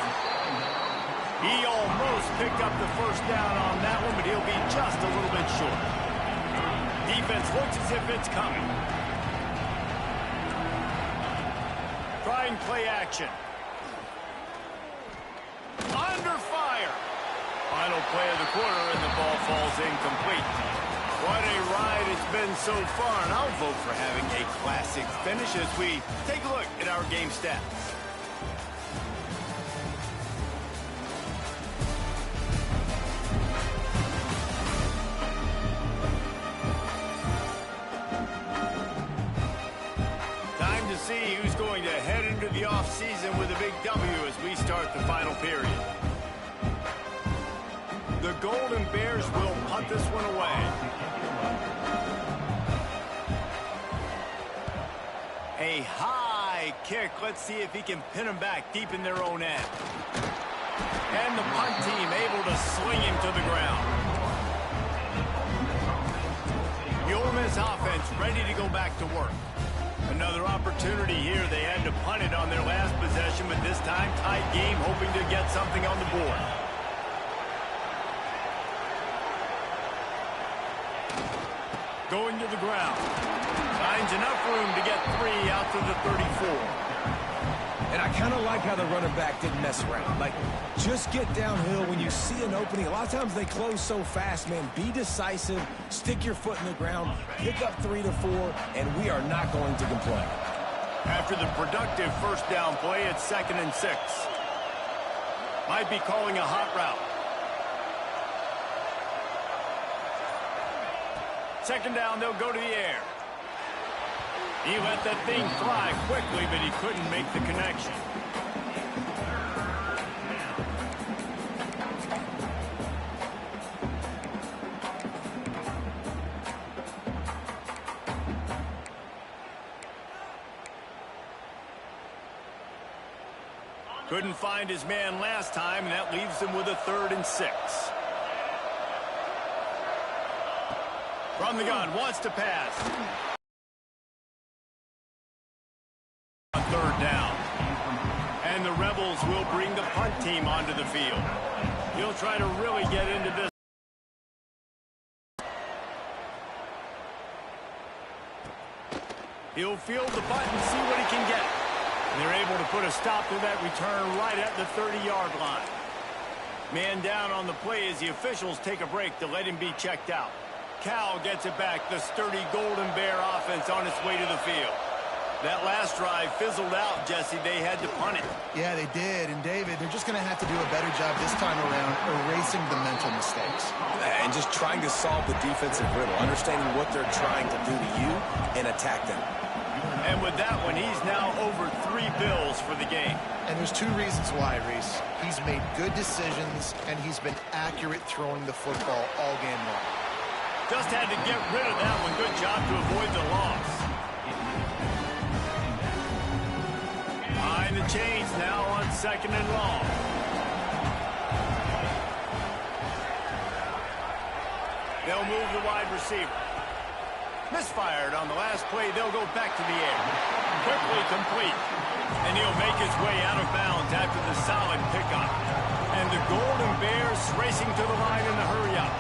He almost picked up the first down on that one, but he'll be just a little bit short. Defense looks as if it's coming. Trying play action. Under fire. Final play of the quarter, and the ball falls incomplete. What a ride it's been so far, and I'll vote for having a classic finish as we take a look at our game stats. See who's going to head into the offseason with a big W as we start the final period. The Golden Bears will punt this one away. A high kick. Let's see if he can pin them back deep in their own end. And the punt team able to sling him to the ground. The Ole Miss offense ready to go back to work. Another opportunity here. They had to punt it on their last possession, but this time tight game, hoping to get something on the board. Going to the ground. Finds enough room to get 3 out to the 34. And I kind of like how the running back didn't mess around. Like, just get downhill when you see an opening. A lot of times they close so fast, man. Be decisive, stick your foot in the ground, pick up 3 to 4, and we are not going to complain. After the productive first down play, it's 2nd and 6. Might be calling a hot route. second down, they'll go to the air. He let that thing fly quickly, but he couldn't make the connection. Couldn't find his man last time, and that leaves him with a 3rd and 6. From the gun, wants to pass. On 3rd down. And the Rebels will bring the punt team onto the field. He'll try to really get into this. He'll field the punt and see what he can get. They're able to put a stop to that return right at the 30-yard line. Man down on the play as the officials take a break to let him be checked out. Cal gets it back. The sturdy Golden Bear offense on its way to the field. That last drive fizzled out, Jesse. They had to punt it. Yeah, they did. And, David, they're just going to have to do a better job this time around erasing the mental mistakes. And just trying to solve the defensive riddle, understanding what they're trying to do to you and attack them. And with that one, he's now over 3 bills for the game. And there's 2 reasons why, Reese. He's made good decisions, and he's been accurate throwing the football all game long. Just had to get rid of that one. Good job to avoid the loss. Behind the chains now on 2nd and long. They'll move the wide receiver. Misfired on the last play. They'll go back to the air. Quickly complete. And he'll make his way out of bounds after the solid pickup. And the Golden Bears racing to the line in the hurry up.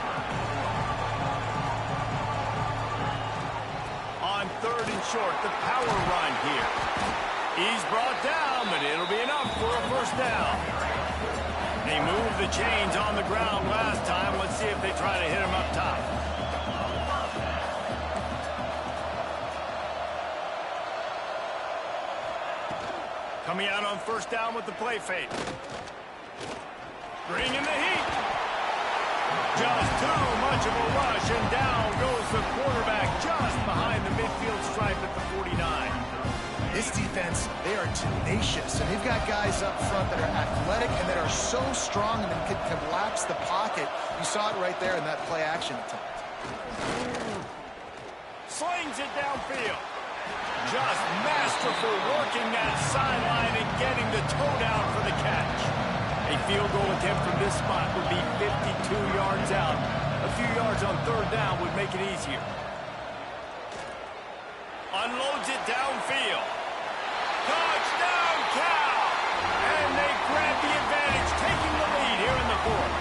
On 3rd and short, the power run here. He's brought down, but it'll be enough for a 1st down. They moved the chains on the ground last time. Let's see if they try to hit him up top. Coming out on 1st down with the play fake. Bringing the heat. Just too much of a rush, and down goes the quarterback just behind the midfield stripe at the 49. This defense, they are tenacious, and they've got guys up front that are athletic and that are so strong and can collapse the pocket. You saw it right there in that play action attempt. Slings it downfield. Just masterful working that sideline and getting the toe down for the catch. A field goal attempt from this spot would be 52 yards out. A few yards on 3rd down would make it easier. Unloads it downfield. Touchdown, Cal! And they grab the advantage, taking the lead here in the 4th.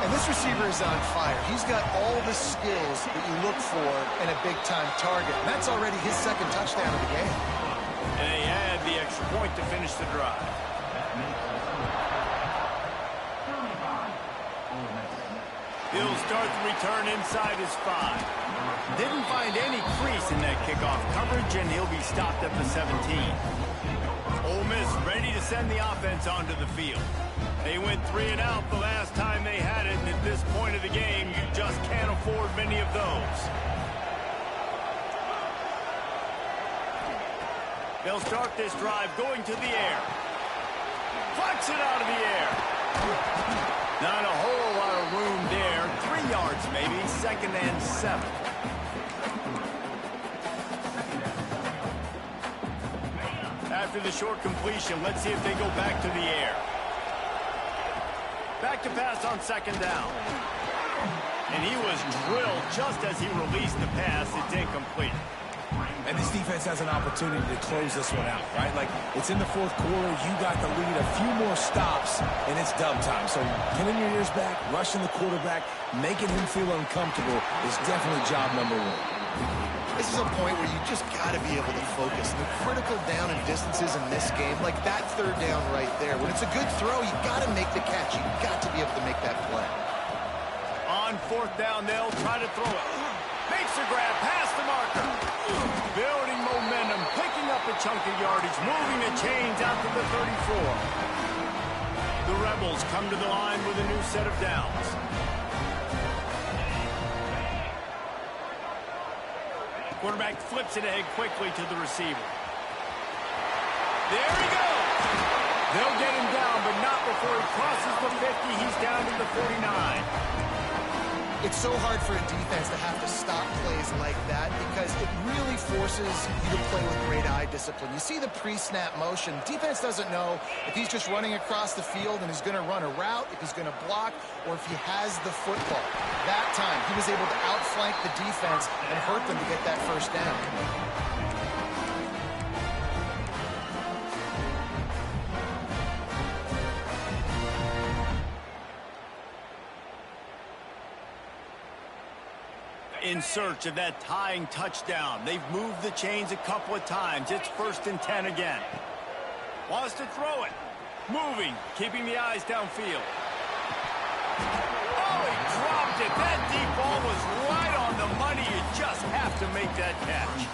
And this receiver is on fire. He's got all the skills that you look for in a big-time target. And that's already his 2nd touchdown of the game. And they add the extra point to finish the drive. He'll start the return inside his 5. Didn't find any crease in that kickoff coverage, and he'll be stopped at the 17. Ole Miss ready to send the offense onto the field. They went 3 and out the last time they had it, and at this point of the game, you just can't afford many of those. They'll start this drive going to the air. Flex it out of the air. Not a whole lot of room there. 3 yards maybe, 2nd and 7. After the short completion, let's see if they go back to the air. Back to pass on 2nd down. And he was drilled just as he released the pass. It's incomplete. And this defense has an opportunity to close this one out, right? Like, it's in the 4th quarter. You got the lead. A few more stops, and it's dub time. So pinning your ears back, rushing the quarterback, making him feel uncomfortable is definitely job number 1. This is a point where you just got to be able to focus. The critical down and distances in this game, like that 3rd down right there. When it's a good throw, you got to make the catch. You got to be able to make that play. On 4th down, they'll try to throw it. Makes the grab past the marker. Building momentum, picking up a chunk of yardage, moving the chains out to the 34. The Rebels come to the line with a new set of downs. Quarterback flips it ahead quickly to the receiver. There he goes. They'll get him down, but not before he crosses the 50. He's down to the 49. It's so hard for a defense to have to stop plays like that because it really forces you to play with great eye discipline. You see the pre-snap motion. Defense doesn't know if he's just running across the field and he's going to run a route, if he's going to block, or if he has the football. That time, he was able to outflank the defense and hurt them to get that first down. In search of that tying touchdown. They've moved the chains a couple of times. It's 1st and 10 again. Wants to throw it. Moving, keeping the eyes downfield. Oh, he dropped it. That deep ball was right on the money. You just have to make that catch.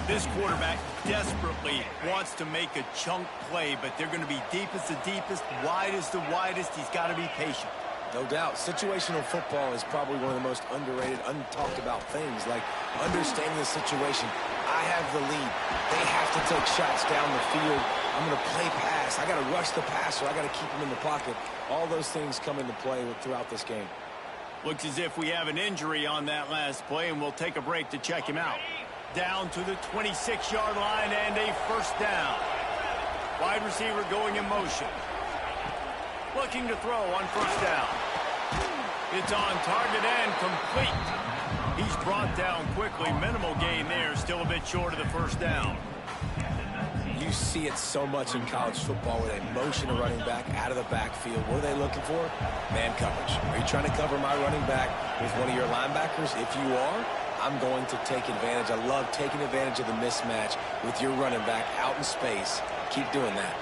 This quarterback desperately wants to make a chunk play, but they're going to be deepest the deepest, widest the widest. He's got to be patient. No doubt. Situational football is probably one of the most underrated, untalked about things, like understanding the situation. I have the lead. They have to take shots down the field. I'm going to play pass. I got to rush the passer. I got to keep him in the pocket. All those things come into play throughout this game. Looks as if we have an injury on that last play, and we'll take a break to check him out. Down to the 26-yard line and a first down. Wide receiver going in motion. Looking to throw on first down. It's on target and complete. He's brought down quickly. Minimal gain there. Still a bit short of the first down. You see it so much in college football with a motion of running back out of the backfield. What are they looking for? Man coverage. Are you trying to cover my running back with one of your linebackers? If you are, I'm going to take advantage. I love taking advantage of the mismatch with your running back out in space. Keep doing that.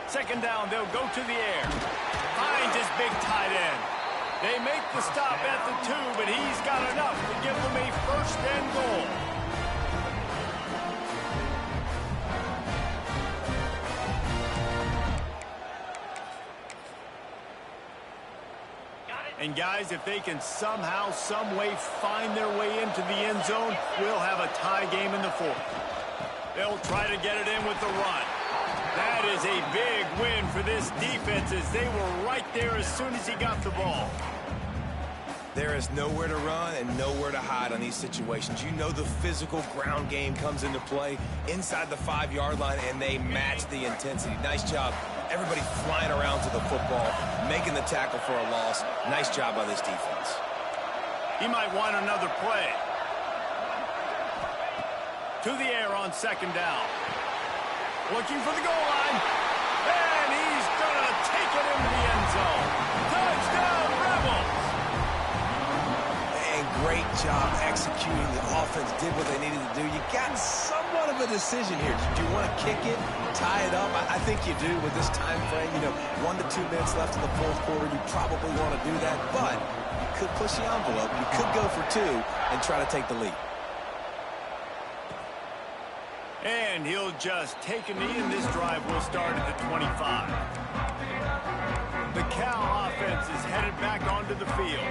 Second down, they'll go to the air. Finds his big tight end. They make the stop at the 2, but he's got enough to give them a first and goal. And guys, if they can somehow, some way find their way into the end zone, we'll have a tie game in the 4th. They'll try to get it in with the run. That is a big win for this defense as they were right there as soon as he got the ball. There is nowhere to run and nowhere to hide on these situations. You know the physical ground game comes into play inside the 5-yard line, and they match the intensity. Nice job. Everybody flying around to the football, making the tackle for a loss. Nice job by this defense. He might want another play. To the air on second down. Looking for the goal line. And he's going to take it into the end zone. Touchdown, Rebels! And great job executing. The offense did what they needed to do. You got somewhat of a decision here. Do you want to kick it, tie it up? I think you do with this time frame. You know, 1 to 2 minutes left in the 4th quarter. You probably want to do that, but you could push the envelope. You could go for 2 and try to take the lead. And he'll just take a knee, and this drive will start at the 25. The Cal offense is headed back onto the field.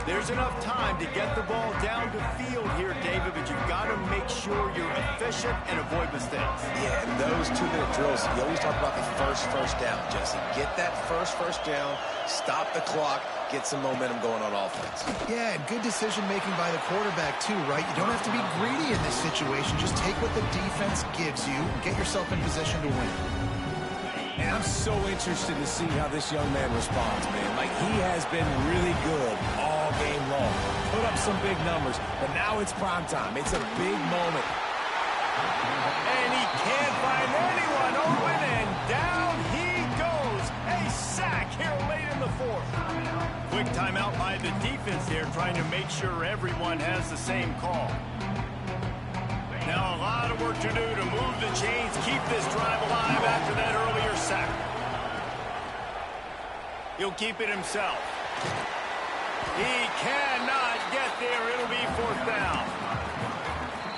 There's enough time to get the ball down the field here, David, but you've got to make sure you're efficient and avoid mistakes. Yeah, and those 2-minute drills, you always talk about the first down, Jesse. Get that first down, stop the clock, get some momentum going on offense. Yeah, and good decision-making by the quarterback, too, right? You don't have to be greedy in this situation. Just take what the defense gives you and get yourself in position to win. And I'm so interested to see how this young man responds, man. Like, he has been really good all game long. Put up some big numbers, but now it's prime time. It's a big moment. And he can't find anyone open, and down he goes. A sack here late in the 4th. Quick timeout by the defense there, trying to make sure everyone has the same call. Now a lot of work to do to move the chains, keep this drive alive after that earlier sack. He'll keep it himself. He cannot get there. It'll be 4th down.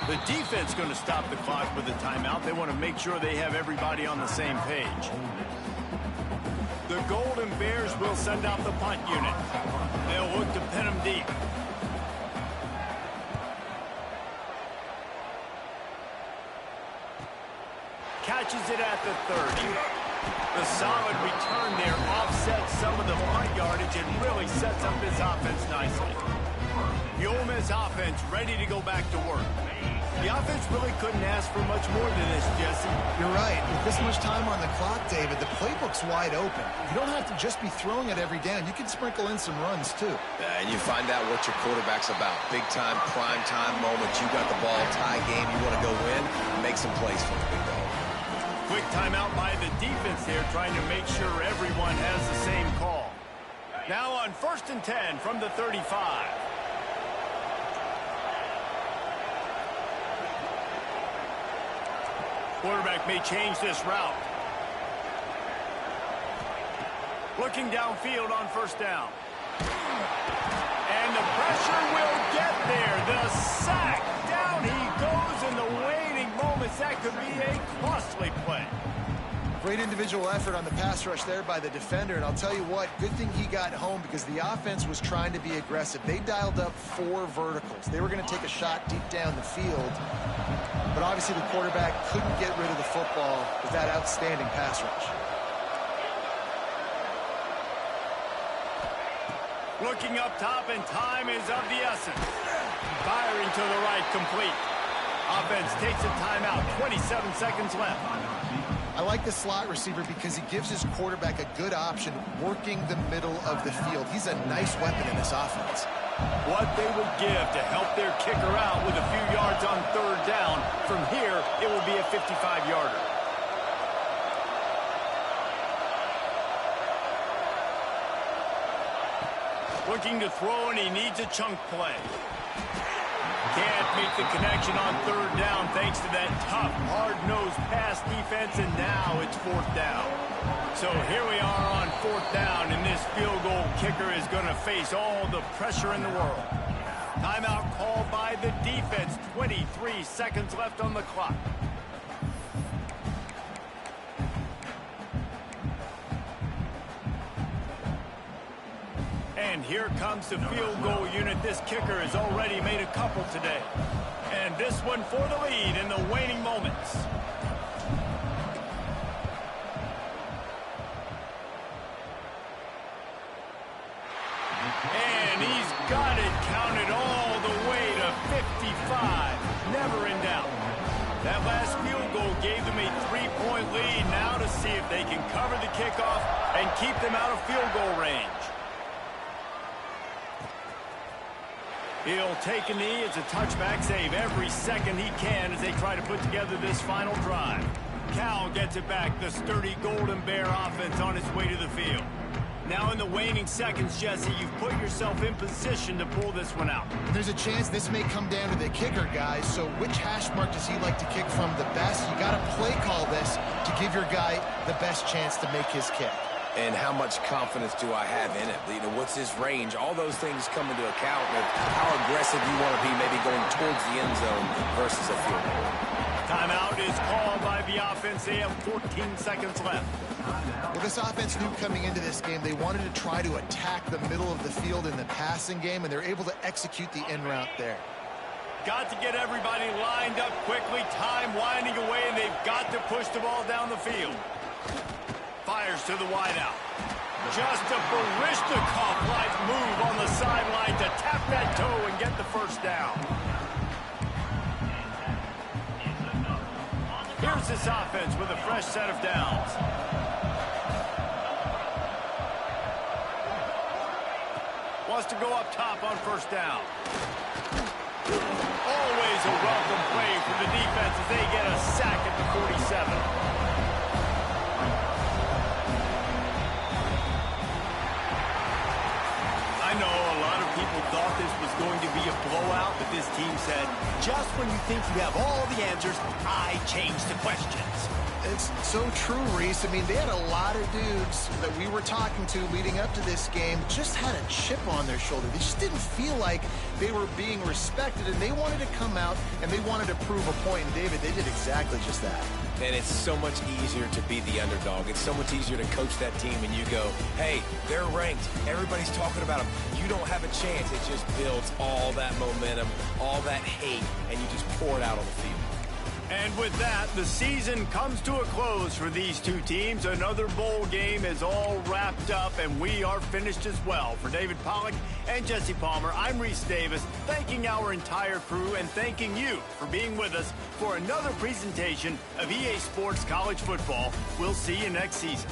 The defense going to stop the clock with a timeout. They want to make sure they have everybody on the same page. The Golden Bears will send out the punt unit. They'll look to pin them deep. Catches it at the 30. The solid return there offsets some of the punt yardage and really sets up this offense nicely. The Ole Miss offense ready to go back to work. The offense really couldn't ask for much more than this, Jesse. You're right. With this much time on the clock, David, the playbook's wide open. You don't have to just be throwing it every down. You can sprinkle in some runs, too. And you find out what your quarterback's about. Big-time, prime-time moments. You got the ball, tie game. You want to go win, make some plays for the big ball. Quick timeout by the defense there, trying to make sure everyone has the same call. Now on 1st and 10 from the 35. Quarterback may change this route. Looking downfield on 1st down. And the pressure will get there. The sack. Down he goes in the waning moments. That could be a costly play. Great individual effort on the pass rush there by the defender. And I'll tell you what, good thing he got home because the offense was trying to be aggressive. They dialed up 4 verticals. They were going to take a shot deep down the field. But obviously the quarterback couldn't get rid of the football with that outstanding pass rush. Looking up top, and time is of the essence. Firing to the right, complete. Offense takes a timeout, 27 seconds left. I like the slot receiver because he gives his quarterback a good option working the middle of the field. He's a nice weapon in this offense. What they would give to help their kicker out with a few yards on 3rd down. From here, it will be a 55-yarder. Looking to throw, and he needs a chunk play. Can't make the connection on 3rd down thanks to that tough, hard-nosed pass defense, and now it's 4th down. So here we are on 4th down, and this field goal kicker is going to face all the pressure in the world. Timeout called by the defense. 23 seconds left on the clock. And here comes the field goal unit. This kicker has already made a couple today. And this one for the lead in the waning moments. And he's got it counted all the way to 55. Never in doubt. That last field goal gave them a 3-point lead. Now to see if they can cover the kickoff and keep them out of field goal range. He'll take a knee. It's a touchback save every second he can as they try to put together this final drive. Cal gets it back. The sturdy Golden Bear offense on its way to the field. Now in the waning seconds, Jesse, you've put yourself in position to pull this one out. There's a chance this may come down to the kicker, guys. So which hash mark does he like to kick from the best? You got to play call this to give your guy the best chance to make his kick. And how much confidence do I have in it? You know, what's his range? All those things come into account with how aggressive you want to be, maybe going towards the end zone versus a field goal. Timeout is called by the offense. They have 14 seconds left. Well, this offense knew coming into this game they wanted to try to attack the middle of the field in the passing game, and they're able to execute the in route there. Got to get everybody lined up quickly. Time winding away, and they've got to push the ball down the field. Fires to the wideout. Just a Barishnikov-like move on the sideline to tap that toe and get the 1st down. Here's this offense with a fresh set of downs. Wants to go up top on 1st down. Always a welcome play for the defense as they get a sack at the 47. I know a lot of people thought this was going to be a blowout, but this team said, just when you think you have all the answers, I change the questions. It's so true, Reese. I mean, they had a lot of dudes that we were talking to leading up to this game just had a chip on their shoulder. They just didn't feel like they were being respected, and they wanted to come out and they wanted to prove a point. And, David, they did exactly just that. And it's so much easier to be the underdog. It's so much easier to coach that team and you go, hey, they're ranked. Everybody's talking about them. You don't have a chance. It just builds all that momentum, all that hate, and you just pour it out on the field. And with that, the season comes to a close for these two teams. Another bowl game is all wrapped up, and we are finished as well. For David Pollack and Jesse Palmer, I'm Reese Davis, thanking our entire crew and thanking you for being with us for another presentation of EA Sports College Football. We'll see you next season.